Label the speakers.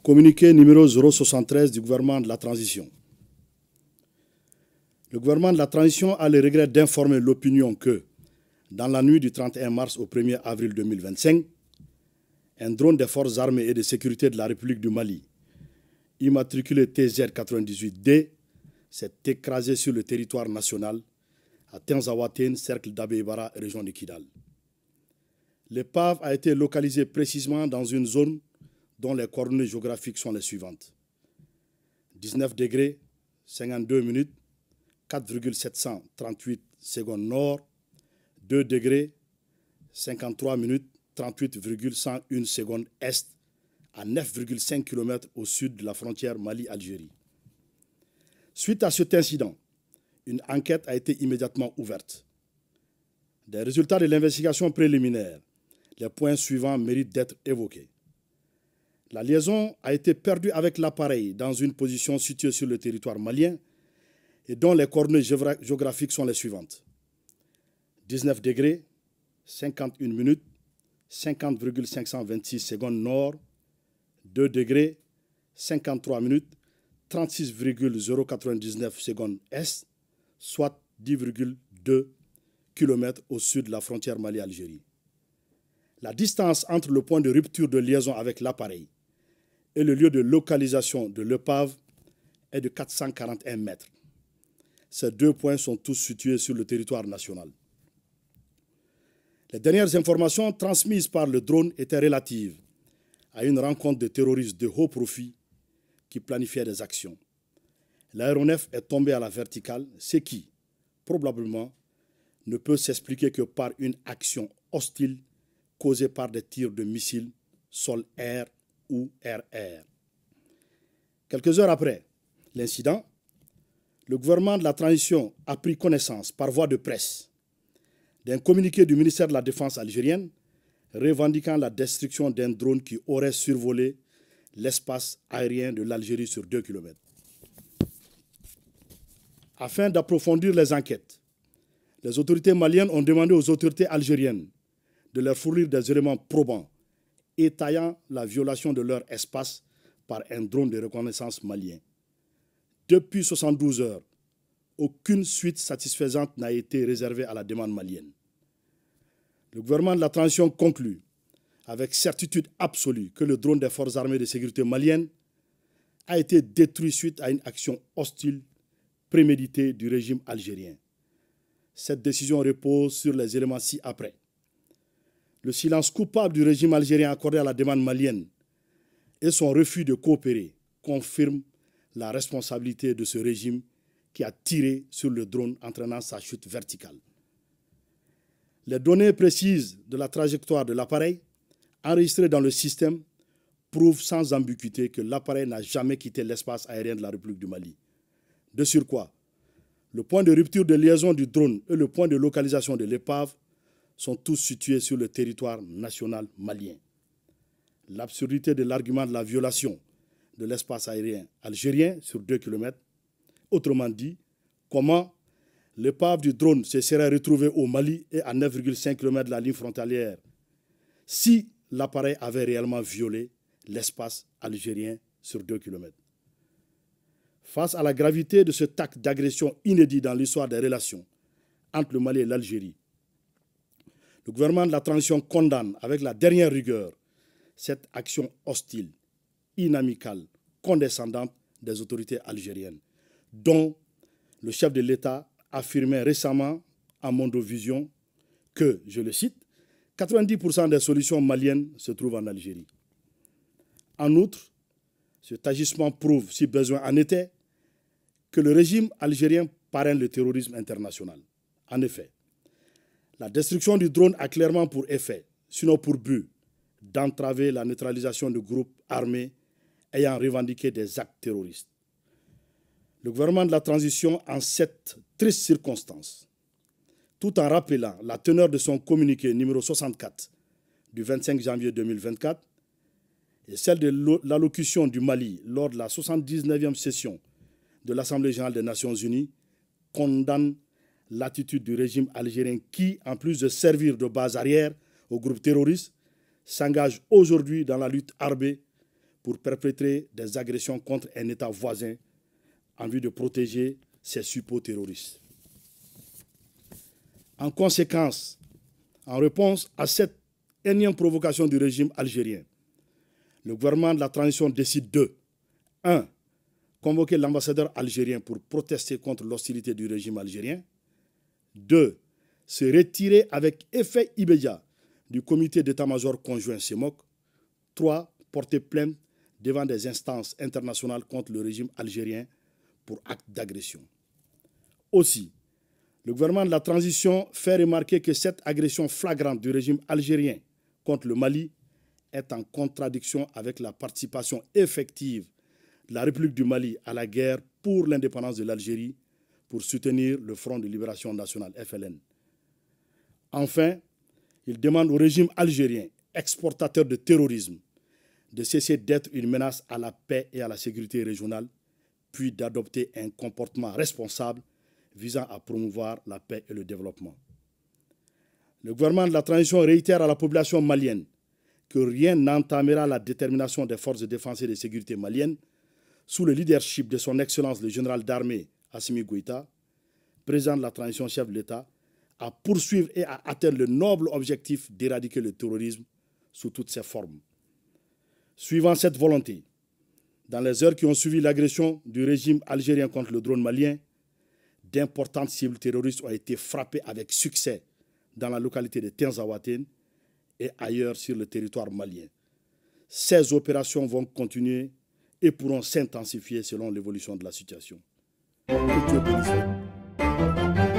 Speaker 1: Communiqué numéro 073 du gouvernement de la transition. Le gouvernement de la transition a le regret d'informer l'opinion que, dans la nuit du 31 mars au 1er avril 2025, un drone des forces armées et de sécurité de la République du Mali, immatriculé TZ98D, s'est écrasé sur le territoire national à Tinzawaten, cercle d'Abébara, région de Kidal. L'épave a été localisée précisément dans une zone dont les coordonnées géographiques sont les suivantes. 19 degrés, 52 minutes, 4,738 secondes nord, 2 degrés, 53 minutes, 38,101 secondes est, à 9,5 km au sud de la frontière Mali-Algérie. Suite à cet incident, une enquête a été immédiatement ouverte. Des résultats de l'investigation préliminaire, les points suivants méritent d'être évoqués. La liaison a été perdue avec l'appareil dans une position située sur le territoire malien et dont les coordonnées géographiques sont les suivantes. 19 degrés, 51 minutes, 50,526 secondes nord, 2 degrés, 53 minutes, 36,099 secondes est, soit 10,2 km au sud de la frontière Mali-Algérie. La distance entre le point de rupture de liaison avec l'appareil et le lieu de localisation de l'épave est de 441 mètres. Ces deux points sont tous situés sur le territoire national. Les dernières informations transmises par le drone étaient relatives à une rencontre de terroristes de haut profil qui planifiaient des actions. L'aéronef est tombé à la verticale, ce qui, probablement, ne peut s'expliquer que par une action hostile causée par des tirs de missiles sol-air ou air-air. Quelques heures après l'incident, le gouvernement de la transition a pris connaissance par voie de presse d'un communiqué du ministère de la Défense algérienne revendiquant la destruction d'un drone qui aurait survolé l'espace aérien de l'Algérie sur 2 km. Afin d'approfondir les enquêtes, les autorités maliennes ont demandé aux autorités algériennes de leur fournir des éléments probants étayant la violation de leur espace par un drone de reconnaissance malien. Depuis 72 heures, aucune suite satisfaisante n'a été réservée à la demande malienne. Le gouvernement de la transition conclut avec certitude absolue que le drone des forces armées de sécurité maliennes a été détruit suite à une action hostile préméditée du régime algérien. Cette décision repose sur les éléments ci-après. Le silence coupable du régime algérien accordé à la demande malienne et son refus de coopérer confirment la responsabilité de ce régime qui a tiré sur le drone entraînant sa chute verticale. Les données précises de la trajectoire de l'appareil enregistrées dans le système prouvent sans ambiguïté que l'appareil n'a jamais quitté l'espace aérien de la République du Mali. De surcroît, le point de rupture de liaison du drone et le point de localisation de l'épave sont tous situés sur le territoire national malien. L'absurdité de l'argument de la violation de l'espace aérien algérien sur 2 km, autrement dit, comment l'épave du drone se serait retrouvée au Mali et à 9,5 km de la ligne frontalière si l'appareil avait réellement violé l'espace algérien sur 2 km. Face à la gravité de cet acte d'agression inédit dans l'histoire des relations entre le Mali et l'Algérie, le gouvernement de la transition condamne avec la dernière rigueur cette action hostile, inamicale, condescendante des autorités algériennes, dont le chef de l'État affirmait récemment à Mondovision que, je le cite, 90% des solutions maliennes se trouvent en Algérie. En outre, cet agissement prouve, si besoin en était, que le régime algérien parraine le terrorisme international. En effet, la destruction du drone a clairement pour effet, sinon pour but, d'entraver la neutralisation de groupes armés ayant revendiqué des actes terroristes. Le gouvernement de la transition, en cette triste circonstance, tout en rappelant la teneur de son communiqué numéro 64 du 25 janvier 2024 et celle de l'allocution du Mali lors de la 79e session de l'Assemblée générale des Nations unies, condamne l'attitude du régime algérien qui, en plus de servir de base arrière aux groupes terroristes, s'engage aujourd'hui dans la lutte armée pour perpétrer des agressions contre un État voisin en vue de protéger ses suppôts terroristes. En conséquence, en réponse à cette énième provocation du régime algérien, le gouvernement de la transition décide de 1. Convoquer l'ambassadeur algérien pour protester contre l'hostilité du régime algérien. 2. Se retirer avec effet immédiat du comité d'état-major conjoint CEMOC. 3. Porter plainte devant des instances internationales contre le régime algérien pour acte d'agression. Aussi, le gouvernement de la transition fait remarquer que cette agression flagrante du régime algérien contre le Mali est en contradiction avec la participation effective de la République du Mali à la guerre pour l'indépendance de l'Algérie pour soutenir le Front de Libération Nationale, FLN. Enfin, il demande au régime algérien, exportateur de terrorisme, de cesser d'être une menace à la paix et à la sécurité régionale, puis d'adopter un comportement responsable visant à promouvoir la paix et le développement. Le gouvernement de la transition réitère à la population malienne que rien n'entamera la détermination des forces de défense et de sécurité maliennes sous le leadership de son Excellence le général d'armée Assimi Goïta, président de la transition chef de l'État, à poursuivre et à atteindre le noble objectif d'éradiquer le terrorisme sous toutes ses formes. Suivant cette volonté, dans les heures qui ont suivi l'agression du régime algérien contre le drone malien, d'importantes cibles terroristes ont été frappées avec succès dans la localité de Tinzaouatène et ailleurs sur le territoire malien. Ces opérations vont continuer et pourront s'intensifier selon l'évolution de la situation. Que Dieu bénisse.